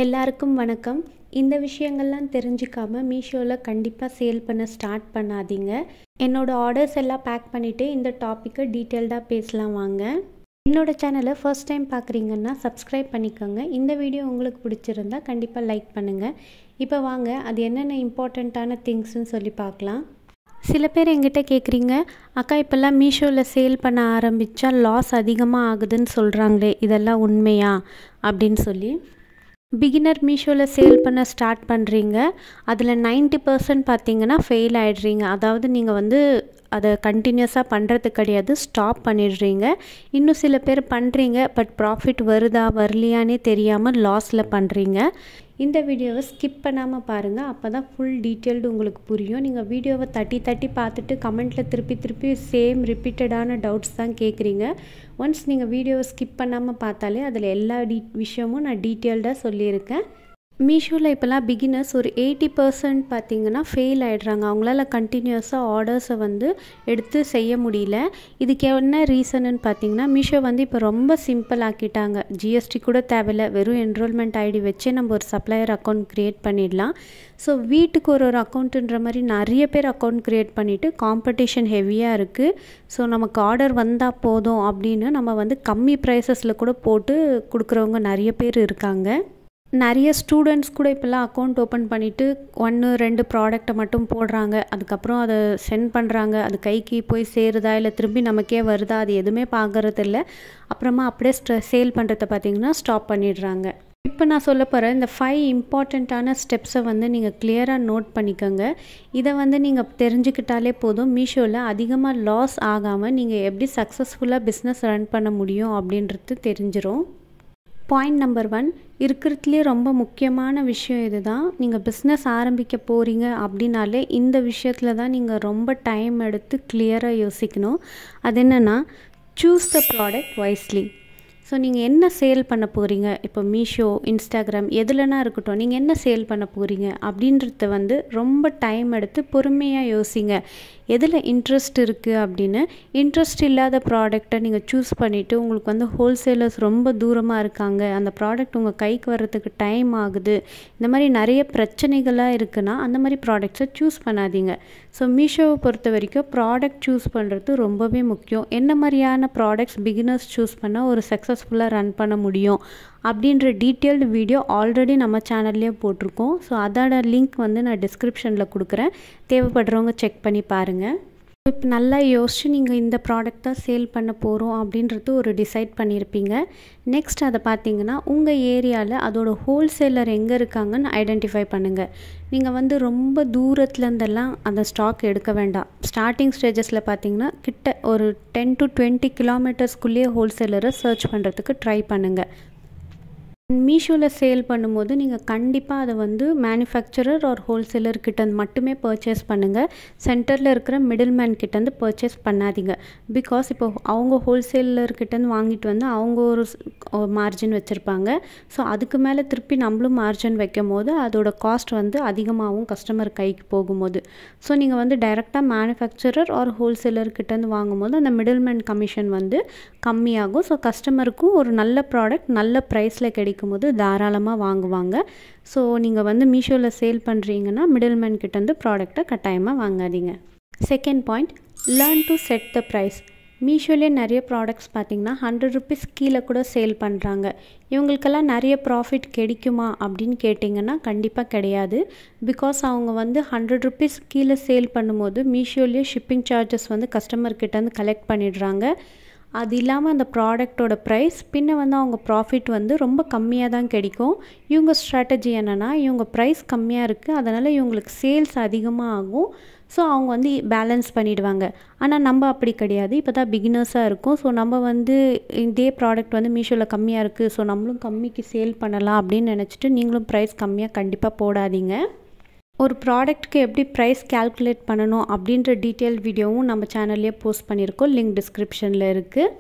எல்லாருக்கும் வணக்கம். இந்த விஷயங்கள்லாம் தெரிஞ்சுக்காம மீஷோவில் கண்டிப்பாக சேல் பண்ண ஸ்டார்ட் பண்ணாதீங்க. என்னோடய ஆர்டர்ஸ் எல்லாம் பேக் பண்ணிவிட்டு இந்த டாப்பிக்கை டீட்டெயில்டாக பேசலாம் வாங்க. என்னோடய சேனலை ஃபர்ஸ்ட் டைம் பார்க்குறீங்கன்னா சப்ஸ்கிரைப் பண்ணிக்கோங்க. இந்த வீடியோ உங்களுக்கு பிடிச்சிருந்தா கண்டிப்பாக லைக் பண்ணுங்கள். இப்போ வாங்க அது என்னென்ன இம்பார்ட்டண்ட்டான திங்ஸ்ன்னு சொல்லி பார்க்கலாம். சில பேர் எங்கிட்ட கேட்குறீங்க, அக்கா இப்போல்லாம் மீஷோவில் சேல் பண்ண ஆரம்பித்தா லாஸ் அதிகமாக ஆகுதுன்னு சொல்கிறாங்களே, இதெல்லாம் உண்மையா அப்படின்னு சொல்லி. பிகினர் மீஷோவில் சேல் பண்ண ஸ்டார்ட் பண்ணுறீங்க, அதில் 90% பார்த்தீங்கன்னா ஃபெயில் ஆகிடுறீங்க. அதாவது நீங்கள் அதை கண்டினியூஸாக பண்ணுறது கிடையாது, ஸ்டாப் பண்ணிடுறீங்க. இன்னும் சில பேர் பண்ணுறீங்க, பட் ப்ராஃபிட் வருதா வரலையானே தெரியாமல் லாஸில் பண்ணுறீங்க. இந்த வீடியோவை ஸ்கிப் பண்ணாமல் பாருங்கள், அப்போ தான் ஃபுல் டீட்டெயில்டு உங்களுக்கு புரியும். நீங்கள் வீடியோவை தட்டி பார்த்துட்டு கமெண்ட்டில் திருப்பி சேம் ரிப்பீட்டடான டவுட்ஸ் தான் கேட்குறீங்க. ஒன்ஸ் நீங்கள் வீடியோவை ஸ்கிப் பண்ணாமல் பார்த்தாலே அதில் எல்லா விஷயமும் நான் டீட்டெயில்டாக சொல்லியிருக்கேன். மீஷோவில் இப்போலாம் பிகினர்ஸ் ஒரு 80% பார்த்திங்கன்னா ஃபெயில் ஆகிடுறாங்க. அவங்களால கண்டினியூஸாக ஆர்டர்ஸை எடுத்து செய்ய முடியல. இதுக்கு என்ன ரீசனுன்னு பார்த்தீங்கன்னா, மீஷோ இப்போ ரொம்ப சிம்பிள் ஆக்கிட்டாங்க. ஜிஎஸ்டி கூட தேவையில்லை, வெறும் என்ரோல்மெண்ட் ஐடி வச்சே நம்ம ஒரு சப்ளையர் அக்கௌண்ட் க்ரியேட் பண்ணிடலாம். ஸோ வீட்டுக்கு ஒரு அக்கௌண்ட்டுன்ற மாதிரி நிறைய பேர் அக்கௌண்ட் க்ரியேட் பண்ணிவிட்டு காம்படிஷன் ஹெவியாக இருக்குது. ஸோ நமக்கு ஆர்டர் வந்தால் போதும் அப்படின்னு நம்ம கம்மி ப்ரைஸஸில் கூட போட்டு கொடுக்குறவங்க நிறைய பேர் இருக்காங்க. நிறைய ஸ்டூடெண்ட்ஸ் கூட இப்போல்லாம் அக்கௌண்ட் ஓப்பன் பண்ணிவிட்டு 1-2 ப்ராடக்டை மட்டும் போடுறாங்க. அதுக்கப்புறம் அதை சென்ட் பண்ணுறாங்க. அது கைக்கு போய் சேருதா இல்லை திரும்பி நமக்கே வருதா அது எதுவுமே பார்க்குறதில்ல. அப்புறமா அப்படியே சேல் பண்ணுறத பார்த்திங்கன்னா ஸ்டாப் பண்ணிடுறாங்க. இப்போ நான் சொல்ல போகிற இந்த 5 இம்பார்ட்டண்ட்டான ஸ்டெப்ஸை நீங்கள் கிளியராக நோட் பண்ணிக்கோங்க. இதை நீங்கள் தெரிஞ்சுக்கிட்டாலே போதும், மீஷோவில் அதிகமாக லாஸ் ஆகாமல் நீங்கள் எப்படி சக்ஸஸ்ஃபுல்லாக பிஸ்னஸ் ரன் பண்ண முடியும் அப்படின்றது தெரிஞ்சிடும். பாயிண்ட் நம்பர் 1, இருக்கிறதுலே ரொம்ப முக்கியமான விஷயம் இது தான். நீங்கள் பிஸ்னஸ் ஆரம்பிக்க போகிறீங்க அப்படின்னாலே இந்த விஷயத்தில் தான் நீங்கள் ரொம்ப டைம் எடுத்து கிளியராக யோசிக்கணும். அது என்னென்னா, choose the product wisely. So நீங்கள் என்ன சேல் பண்ண போகிறீங்க, இப்போ மீஷோ, இன்ஸ்டாகிராம் எதுலனா இருக்கட்டும், நீங்கள் என்ன சேல் பண்ண போகிறீங்க அப்படின்றத ரொம்ப டைம் எடுத்து பொறுமையாக யோசிங்க. எதில் இன்ட்ரெஸ்ட் இருக்குது அப்படின்னு. இன்ட்ரெஸ்ட் இல்லாத ப்ராடக்டை நீங்கள் சூஸ் பண்ணிவிட்டு உங்களுக்கு ஹோல்சேலர்ஸ் ரொம்ப தூரமாக இருக்காங்க, அந்த ப்ராடக்ட் உங்கள் கைக்கு வர்றதுக்கு டைம் ஆகுது, இந்த மாதிரி நிறைய பிரச்சனைகளாக இருக்குன்னா அந்த மாதிரி ப்ராடக்ட்ஸை சூஸ் பண்ணாதீங்க. ஸோ மீஷோவை பொறுத்த வரைக்கும் ப்ராடக்ட் சூஸ் பண்ணுறது ரொம்பவே முக்கியம். என்ன மாதிரியான ப்ராடக்ட்ஸ் பிகினர்ஸ் சூஸ் பண்ணால் ஒரு சக்ஸஸ்ஃபுல்லாக ரன் பண்ண முடியும் அப்படின்ற டீட்டெயில்டு வீடியோ ஆல்ரெடி நம்ம சேனல்லேயே போட்டிருக்கோம். ஸோ அதோட லிங்க் நான் டிஸ்கிரிப்ஷனில் கொடுக்குறேன், தேவைப்படுறவங்க செக் பண்ணி பாருங்கள். இப்போ நல்லா யோசிச்சு நீங்கள் இந்த ப்ராடக்ட் தான் சேல் பண்ண போகிறோம் அப்படின்றது ஒரு டிசைட் பண்ணியிருப்பீங்க. நெக்ஸ்ட் அதை பார்த்தீங்கன்னா உங்கள் ஏரியாவில் அதோட ஹோல்சேலர் எங்கே இருக்காங்கன்னு ஐடென்டிஃபை பண்ணுங்கள். நீங்கள் ரொம்ப தூரத்துலேருந்தெல்லாம் அந்த ஸ்டாக் எடுக்க வேண்டாம். ஸ்டார்டிங் ஸ்டேஜஸில் பார்த்தீங்கன்னா கிட்ட ஒரு 10 to 20 கிலோமீட்டர்ஸ்குள்ளேயே ஹோல்சேலரை சர்ச் பண்ணுறதுக்கு ட்ரை பண்ணுங்கள். மீஷோவில் சேல் பண்ணும்போது நீங்கள் கண்டிப்பாக அதை மேனுஃபேக்சரர் ஒரு ஹோல்சேலர் கிட்டேருந்து மட்டுமே பர்ச்சேஸ் பண்ணுங்கள். சென்டரில் இருக்கிற மிடில் மேன் கிட்டேருந்து பர்ச்சேஸ் பண்ணாதீங்க. பிகாஸ் இப்போ அவங்க ஹோல்சேலர் கிட்டேருந்து வாங்கிட்டு அவங்க ஒரு மார்ஜின் வச்சுருப்பாங்க. ஸோ அதுக்கு மேலே திருப்பி நம்மளும் மார்ஜின் வைக்கும் போது அதோட காஸ்ட் அதிகமாகவும் கஸ்டமர் கைக்கு போகும்போது. ஸோ நீங்கள் டைரெக்டாக மேனுஃபேக்சரர் ஒரு ஹோல்சேலர் கிட்டேருந்து வாங்கும்போது அந்த மிடில் மேன் கமிஷன் கம்மியாகும். ஸோ கஸ்டமருக்கும் ஒரு நல்ல ப்ராடக்ட் நல்ல ப்ரைஸில் கிடைக்கும் போது தாராளமாக வாங்குவாங்க. ஸோ நீங்கள் மீஷோவில் சேல் பண்ணுறீங்கன்னா மிடில் மேன் கிட்டேருந்து ப்ராடக்டை கட்டாயமாக வாங்காதீங்க. Second point, learn to set the price. மீஷோலே நிறைய ப்ராடக்ட்ஸ் பார்த்திங்கன்னா 100 rupees கீழே கூட சேல் பண்ணுறாங்க. இவங்களுக்கெல்லாம் நிறைய ப்ராஃபிட் கிடைக்குமா அப்படின்னு கேட்டிங்கன்னா கண்டிப்பாக கிடையாது. பிகாஸ் அவங்க 100 rupees கீழே சேல் பண்ணும்போது மீஷோலேயே ஷிப்பிங் சார்ஜஸ் கஸ்டமர்கிட்டேருந்து கலெக்ட் பண்ணிடுறாங்க. அது இல்லாமல் அந்த ப்ராடக்டோட ப்ரைஸ் பின்ன அவங்க ப்ராஃபிட் ரொம்ப கம்மியாக தான் கிடைக்கும். இவங்க ஸ்ட்ராட்டஜி என்னென்னா, இவங்க ப்ரைஸ் கம்மியாக இருக்குது, அதனால் இவங்களுக்கு சேல்ஸ் அதிகமாக ஆகும். ஸோ அவங்க பேலன்ஸ் பண்ணிவிடுவாங்க. ஆனால் நம்ம அப்படி கிடையாது, இப்போ தான் பிகினர்ஸாக இருக்கும். ஸோ நம்ம இதே ப்ராடக்ட் மீஷோவில் கம்மியாக இருக்குது, ஸோ நம்மளும் கம்மிக்கு சேல் பண்ணலாம் அப்படின்னு நினச்சிட்டு நீங்களும் ப்ரைஸ் கம்மியாக கண்டிப்பாக போடாதீங்க. ஒரு ப்ராடக்ட்டுக்கு எப்படி ப்ரைஸ் கால்குலேட் பண்ணணும் அப்படின்ற டீட்டெயில் வீடியோவும் நம்ம சேனல்லையே போஸ்ட் பண்ணியிருக்கோம், லிங்க் டிஸ்கிரிப்ஷனில் இருக்குது.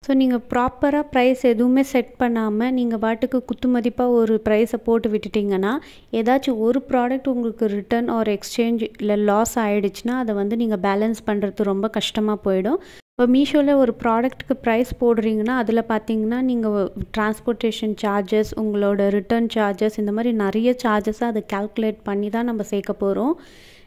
ஸோ நீங்கள் ப்ராப்பராக ப்ரைஸ் எதுவுமே செட் பண்ணாமல் நீங்கள் பாட்டுக்கு குத்து மதிப்பாக ஒரு ப்ரைஸை போட்டு விட்டுட்டிங்கன்னா ஏதாச்சும் ஒரு ப்ராடக்ட் உங்களுக்கு ரிட்டர்ன் ஆர் எக்ஸ்சேஞ்ச் இல்லை லாஸ் ஆகிடுச்சுன்னா அதை நீங்கள் பேலன்ஸ் பண்ணுறது ரொம்ப கஷ்டமாக போயிடும். இப்போ மீஷோவில் ஒரு ப்ராடக்ட்டுக்கு ப்ரைஸ் போடுறீங்கன்னா அதில் பார்த்தீங்கன்னா நீங்கள் டிரான்ஸ்போர்ட்டேஷன் சார்ஜஸ், உங்களோட ரிட்டர்ன் சார்ஜஸ், இந்த மாதிரி நிறைய சார்ஜஸை அதை கால்குலேட் பண்ணி தான் நம்ம சேர்க்க போகிறோம்.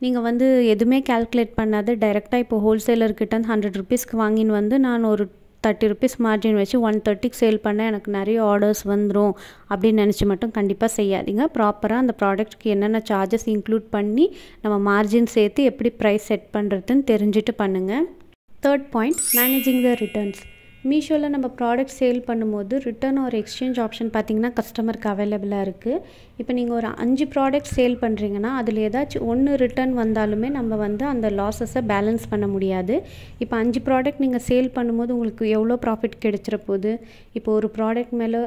நீங்கள் வந்து எதுவுமே கால்குலேட் பண்ணாத டைரெக்டாக இப்போ ஹோல்சேலர்கிட்ட 100 ருபீஸ்க்கு வாங்கின்னு வந்து நான் ஒரு 30 ருபீஸ் மார்ஜின் வச்சு 130க்கு சேல் பண்ண எனக்கு நிறைய ஆர்டர்ஸ் வந்துடும் அப்படின்னு நினச்சி மட்டும் கண்டிப்பாக செய்யாதீங்க. ப்ராப்பராக அந்த ப்ராடக்ட்க்கு என்னென்ன சார்ஜஸ் இன்க்ளூட் பண்ணி நம்ம மார்ஜின் சேர்த்து எப்படி ப்ரைஸ் செட் பண்ணுறதுன்னு தெரிஞ்சுட்டு பண்ணுங்கள். Third point, managing the returns. மீஷோவில் நம்ம ப்ராடக்ட் சேல் பண்ணும்போது ரிட்டர்ன் ஒரு எக்ஸ்சேஞ்ச் ஆப்ஷன் பார்த்திங்கன்னா கஸ்டமருக்கு அவைலபிளாக இருக்குது. இப்போ நீங்கள் ஒரு 5 ப்ராடக்ட் சேல் பண்ணுறீங்கன்னா அதில் ஏதாச்சும் 1 ரிட்டர்ன் வந்தாலுமே நம்ம வந்து அந்த லாஸஸை பேலன்ஸ் பண்ண முடியாது. இப்போ 5 ப்ராடக்ட் நீங்கள் சேல் பண்ணும்போது உங்களுக்கு எவ்வளோ ப்ராஃபிட் கிடைச்சிட போகுது? இப்போ ஒரு ப்ராடக்ட் மேலே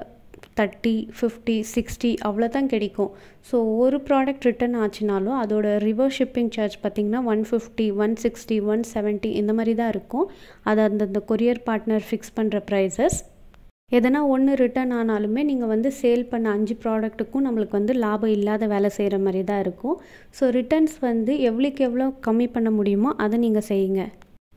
30, 50, 60 அவ்வளோதான் கிடைக்கும். ஸோ ஒரு ப்ராடக்ட் ரிட்டர்ன் ஆச்சுனாலும் அதோட ரிவர்ஸ் ஷிப்பிங் சார்ஜ் பார்த்திங்கன்னா 150, 160, 170 இந்த மாதிரி தான் இருக்கும். அது அந்தந்த கொரியர் பார்ட்னர் ஃபிக்ஸ் பண்ணுற ப்ரைஸஸ். எதனா ஒன்று ரிட்டர்ன் ஆனாலுமே நீங்கள் வந்து சேல் பண்ண 5 ப்ராடக்ட்டுக்கும் நம்மளுக்கு வந்து லாபம் இல்லாத வேலை செய்கிற மாதிரி தான் இருக்கும். ஸோ ரிட்டர்ன்ஸ் வந்து எவ்வளோக்கு எவ்வளோ கம்மி பண்ண முடியுமோ அதை நீங்கள் செய்யுங்க.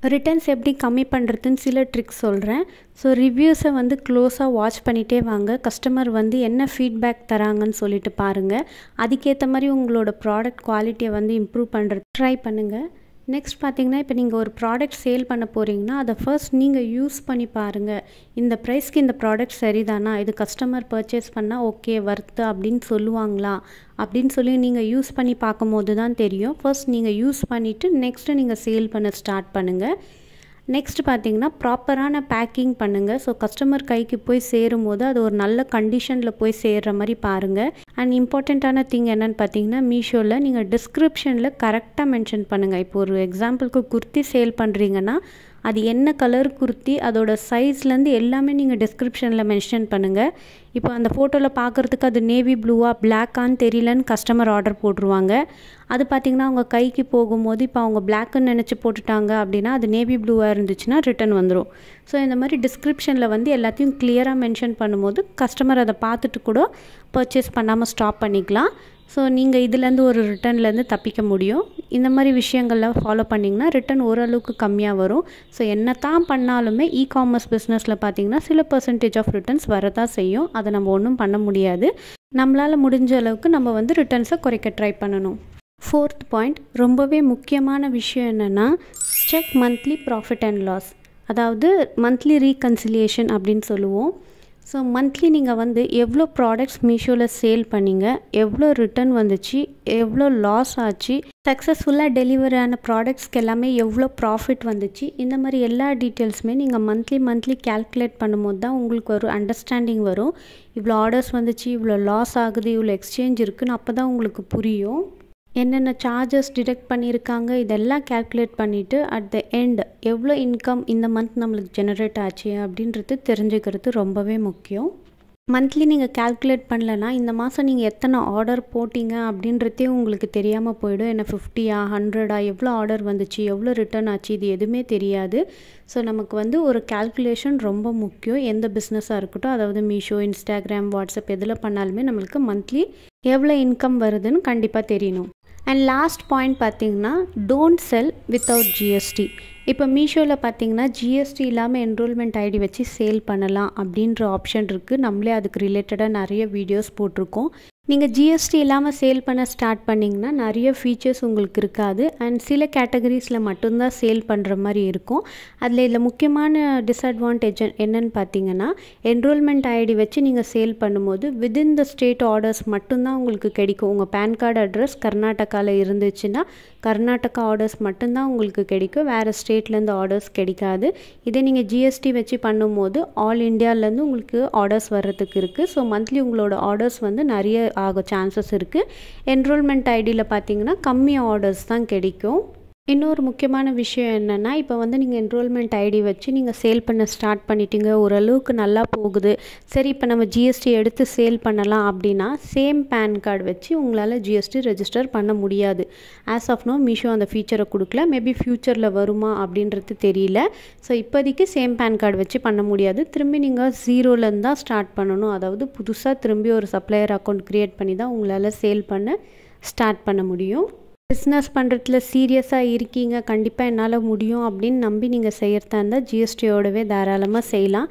ரிட்டர்ன்ஸ் எப்படி கம்மி பண்ணுறதுன்னு சில ட்ரிக்ஸ் சொல்கிறேன். ஸோ ரிவ்யூஸை வந்து க்ளோஸாக வாட்ச் பண்ணிகிட்டே வாங்க. கஸ்டமர் வந்து என்ன ஃபீட்பேக் தராங்கன்னு சொல்லிட்டு பாருங்கள். அதுக்கேற்ற மாதிரி உங்களோட ப்ராடக்ட் குவாலிட்டியை வந்து இம்ப்ரூவ் பண்ணுறது ட்ரை பண்ணுங்கள். நெக்ஸ்ட் பார்த்திங்கன்னா இப்போ நீங்கள் ஒரு ப்ராடக்ட் சேல் பண்ண போகிறீங்கன்னா அதை ஃபர்ஸ்ட் நீங்கள் யூஸ் பண்ணி பாருங்கள். இந்த ப்ரைஸ்க்கு இந்த ப்ராடக்ட் சரிதானா, இது கஸ்டமர் பர்ச்சேஸ் பண்ணால் ஓகே வர்த்து அப்படின்னு சொல்லுவாங்களா அப்படின்னு சொல்லி நீங்கள் யூஸ் பண்ணி பார்க்கும்போது தான் தெரியும். ஃபர்ஸ்ட் நீங்கள் யூஸ் பண்ணிவிட்டு நெக்ஸ்ட்டு நீங்கள் சேல் பண்ண ஸ்டார்ட் பண்ணுங்கள். நெக்ஸ்ட் பார்த்திங்கன்னா ப்ராப்பரான பேக்கிங் பண்ணுங்கள். ஸோ கஸ்டமர் கைக்கு போய் சேரும்போது அது ஒரு நல்ல கண்டிஷனில் போய் சேர்கிற மாதிரி பாருங்கள். அண்ட் இம்பார்ட்டண்ட்டான திங் என்னென்னு பார்த்தீங்கன்னா மீஷோவில் நீங்கள் டிஸ்கிரிப்ஷனில் கரெக்டாக மென்ஷன் பண்ணுங்கள். இப்போ ஒரு எக்ஸாம்பிளுக்கு குர்த்தி சேல் பண்ணுறீங்கன்னா அது என்ன கலர் குர்த்தி, அதோட சைஸ்லேருந்து எல்லாமே நீங்கள் டிஸ்கிரிப்ஷனில் மென்ஷன் பண்ணுங்கள். இப்போ அந்த ஃபோட்டோவில் பார்க்குறதுக்கு அது நேவி ப்ளூவா பிளாக்கான்னு தெரியலன்னு கஸ்டமர் ஆர்டர் போட்டுருவாங்க. அது பார்த்திங்கன்னா அவங்க கைக்கு போகும்போது இப்போ அவங்க பிளாக்குன்னு நினச்சி போட்டுட்டாங்க அப்படின்னா அது நேவி ப்ளூவாக இருந்துச்சுன்னா ரிட்டன் வந்துடும். ஸோ இந்த மாதிரி டிஸ்கிரிப்ஷனில் வந்து எல்லாத்தையும் கிளியராக மென்ஷன் பண்ணும்போது கஸ்டமர் அதை பார்த்துட்டு கூட பர்ச்சேஸ் பண்ணாமல் ஸ்டாப் பண்ணிக்கலாம். ஸோ நீங்கள் இதுலேருந்து ஒரு ரிட்டர்ன்லேருந்து தப்பிக்க முடியும். இந்த மாதிரி விஷயங்கள்லாம் ஃபாலோ பண்ணிங்கன்னா ரிட்டன் ஓரளவுக்கு கம்மியாக வரும். ஸோ என்ன தான் பண்ணாலுமே காமர்ஸ் பிஸ்னஸில் பார்த்திங்கன்னா சில பர்சன்டேஜ் ஆஃப் ரிட்டர்ன்ஸ் வரதான் செய்யும். அதை நம்ம ஒன்றும் பண்ண முடியாது. நம்மளால் முடிஞ்ச அளவுக்கு நம்ம வந்து ரிட்டர்ன்ஸை குறைக்க ட்ரை பண்ணணும். ஃபோர்த் பாயிண்ட், ரொம்பவே முக்கியமான விஷயம் என்னென்னா check monthly profit and loss. அதாவது மந்த்லி ரீகன்சிலியேஷன் அப்படின்னு சொல்லுவோம். ஸோ மந்த்லி நீங்கள் வந்து எவ்வளோ ப்ராடக்ட்ஸ் மீஷோவில் சேல் பண்ணிங்க, எவ்வளோ ரிட்டர்ன் வந்துச்சு, எவ்வளோ லாஸ் ஆச்சு, சக்ஸஸ்ஃபுல்லாக டெலிவரி ஆன ப்ராடக்ட்ஸ்க்கு எல்லாமே எவ்வளோ ப்ராஃபிட் வந்துச்சு, இந்த மாதிரி எல்லா டீட்டெயில்ஸுமே நீங்கள் மந்த்லி கால்குலேட் பண்ணும்போது தான் உங்களுக்கு ஒரு அண்டர்ஸ்டாண்டிங் வரும். இவ்வளோ ஆர்டர்ஸ் வந்துச்சு, இவ்வளோ லாஸ் ஆகுது, இவ்வளோ எக்ஸ்சேஞ்ச் இருக்குதுன்னு அப்போ தான் உங்களுக்கு புரியும். என்னென்ன சார்ஜஸ் டிடெக்ட் பண்ணியிருக்காங்க இதெல்லாம் கால்குலேட் பண்ணிவிட்டு அட் த எண்ட் எவ்வளோ இன்கம் இந்த மந்த் நம்மளுக்கு ஜெனரேட் ஆச்சு அப்படின்றது தெரிஞ்சுக்கிறது ரொம்பவே முக்கியம். மந்த்லி நீங்கள் கால்குலேட் பண்ணலன்னா இந்த மாதம் நீங்கள் எத்தனை ஆர்டர் போட்டிங்க அப்படின்றதே உங்களுக்கு தெரியாமல் போயிடும். என்ன 50, 100 எவ்வளோ ஆர்டர் வந்துச்சு, எவ்வளோ ரிட்டர்ன் ஆச்சு, இது எதுவுமே தெரியாது. ஸோ நமக்கு வந்து ஒரு கால்குலேஷன் ரொம்ப முக்கியம். எந்த பிஸ்னஸாக இருக்கட்டும், அதாவது மீஷோ, இன்ஸ்டாகிராம், வாட்ஸ்அப் எதில் பண்ணாலுமே நம்மளுக்கு மந்த்லி எவ்வளோ இன்கம் வருதுன்னு கண்டிப்பாக தெரியணும். அண்ட் லாஸ்ட் பாயிண்ட் பார்த்திங்கன்னா டோன்ட் செல் வித்தவுட் ஜிஎஸ்டி. இப்போ மீஷோவில் பார்த்திங்கன்னா ஜிஎஸ்டி இல்லாமல் என்ரோல்மெண்ட் ஐடி வச்சு சேல் பண்ணலாம் அப்படின்ற ஆப்ஷன் இருக்குது. நம்மளே அதுக்கு ரிலேட்டடாக நிறைய வீடியோஸ் போட்டிருக்கோம். நீங்கள் ஜிஎஸ்டி இல்லாமல் சேல் பண்ண ஸ்டார்ட் பண்ணிங்கன்னா நிறைய ஃபீச்சர்ஸ் உங்களுக்கு இருக்காது. அண்ட் சில கேட்டகரிஸில் மட்டும்தான் சேல் பண்ணுற மாதிரி இருக்கும். இதில் முக்கியமான டிஸ்அட்வான்டேஜ் என்னென்னு பார்த்தீங்கன்னா என்ரோல்மெண்ட் ஐடி வச்சு நீங்கள் சேல் பண்ணும்போது வித்தின் த ஸ்டேட் ஆர்டர்ஸ் மட்டும்தான் உங்களுக்கு கிடைக்கும். உங்கள் பேன் கார்டு அட்ரஸ் கர்நாடகாவில் இருந்துச்சுன்னா கர்நாடகா ஆர்டர்ஸ் மட்டும்தான் உங்களுக்கு கிடைக்கும். வேறு ஸ்டேட்லேருந்து ஆர்டர்ஸ் கிடைக்காது. இதே நீங்கள் ஜிஎஸ்டி வச்சு பண்ணும்போது ஆல் இண்டியாவிலேருந்து உங்களுக்கு ஆர்டர்ஸ் வர்றதுக்கு இருக்குது. ஸோ மந்த்லி உங்களோட ஆர்டர்ஸ் வந்து நிறைய ஆக சான்சஸ் இருக்குது. என்ரோல்மெண்ட் ஐடியில் பார்த்தீங்கன்னா கம்மி ஆர்டர்ஸ் தான் கிடைக்கும். இன்னொரு முக்கியமான விஷயம் என்னென்னா இப்போ வந்து நீங்கள் என்ரோல்மெண்ட் ஐடி வச்சு நீங்கள் சேல் பண்ண ஸ்டார்ட் பண்ணிட்டீங்க, ஓரளவுக்கு நல்லா போகுது, சரி இப்போ நம்ம ஜிஎஸ்டி எடுத்து சேல் பண்ணலாம் அப்படின்னா சேம் பேன் கார்டு வச்சு உங்களால் ஜிஎஸ்டி ரெஜிஸ்டர் பண்ண முடியாது. ஆஸ் ஆஃப் நோ மீஷோ அந்த ஃபீச்சரை கொடுக்கல. மேபி ஃப்யூச்சரில் வருமா அப்படின்றது தெரியல. ஸோ இப்போதைக்கு சேம் பேன் கார்டு வச்சு பண்ண முடியாது. திரும்பி நீங்கள் ஜீரோலேருந்து தான் ஸ்டார்ட் பண்ணணும். அதாவது புதுசாக திரும்பி ஒரு சப்ளையர் அக்கௌண்ட் க்ரியேட் பண்ணி தான் உங்களால் சேல் பண்ண ஸ்டார்ட் பண்ண முடியும். பிஸ்னஸ் பண்ணுறதுல சீரியஸாக இருக்கீங்க, கண்டிப்பாக என்னால் முடியும் அப்படின்னு நம்பி நீங்கள் செய்கிறதா இருந்தால் ஜிஎஸ்டியோடவே தாராளமாக செய்யலாம்.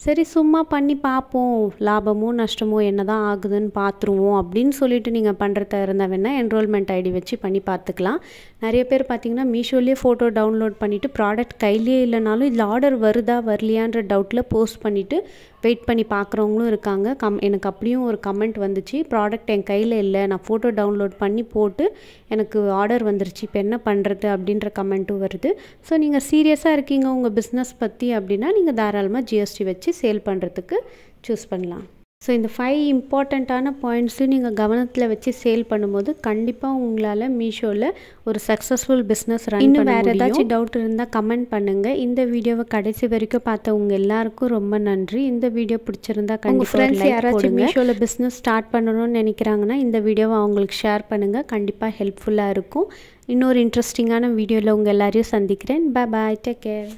சரி சும்மா பண்ணி பார்ப்போம், லாபமோ நஷ்டமோ என்ன தான் ஆகுதுன்னு பார்த்துருவோம் அப்படின்னு சொல்லிட்டு நீங்கள் பண்ணுறதா இருந்தால் வேணால் என்ரோல்மெண்ட் ஐடி வச்சு பண்ணி பார்த்துக்கலாம். நிறைய பேர் பார்த்திங்கன்னா மீஷோலேயே ஃபோட்டோ டவுன்லோட் பண்ணிவிட்டு ப்ராடக்ட் கையிலே இல்லைனாலும் இதில் ஆர்டர் வருதா வரலையான்ற டவுட்டில் போஸ்ட் பண்ணிவிட்டு வெயிட் பண்ணி பார்க்குறவங்களும் இருக்காங்க. எனக்கு அப்படியும் ஒரு கமெண்ட் வந்துச்சு, ப்ராடக்ட் என் கையில் இல்லை, நான் ஃபோட்டோ டவுன்லோட் பண்ணி போட்டு எனக்கு ஆர்டர் வந்துருச்சு, இப்போ என்ன பண்ணுறது அப்படின்ற கமெண்ட்டும் வருது. ஸோ நீங்கள் சீரியஸாக இருக்கீங்க உங்கள் பிஸ்னஸ் பற்றி அப்படின்னா நீங்கள் தாராளமாக ஜிஎஸ்டி வச்சு சேல் பண்ணுறதுக்கு சூஸ் பண்ணலாம். ஸோ இந்த 5 இம்பார்ட்டண்ட்டான பாயிண்ட்ஸையும் நீங்கள் கவனத்தில் வச்சு சேல் பண்ணும்போது கண்டிப்பாக உங்களால் மீஷோவில் ஒரு சக்ஸஸ்ஃபுல் பிஸ்னஸ் ரன் பண்ண முடியும். வேறு ஏதாச்சும் டவுட் இருந்தால் கமெண்ட் பண்ணுங்கள். இந்த வீடியோவை கடைசி வரைக்கும் பார்த்தவங்க எல்லாருக்கும் ரொம்ப நன்றி. இந்த வீடியோ பிடிச்சிருந்தா கண்டிப்பாக ஃப்ரெண்ட்ஸ் யாராச்சும் மீஷோவில் பிஸ்னஸ் ஸ்டார்ட் பண்ணணும்னு நினைக்கிறாங்கன்னா இந்த வீடியோவை அவங்களுக்கு ஷேர் பண்ணுங்கள், கண்டிப்பாக ஹெல்ப்ஃபுல்லாக இருக்கும். இன்னொரு இன்ட்ரெஸ்டிங்கான வீடியோவில் உங்கள் எல்லாரையும் சந்திக்கிறேன். Bye bye, take care.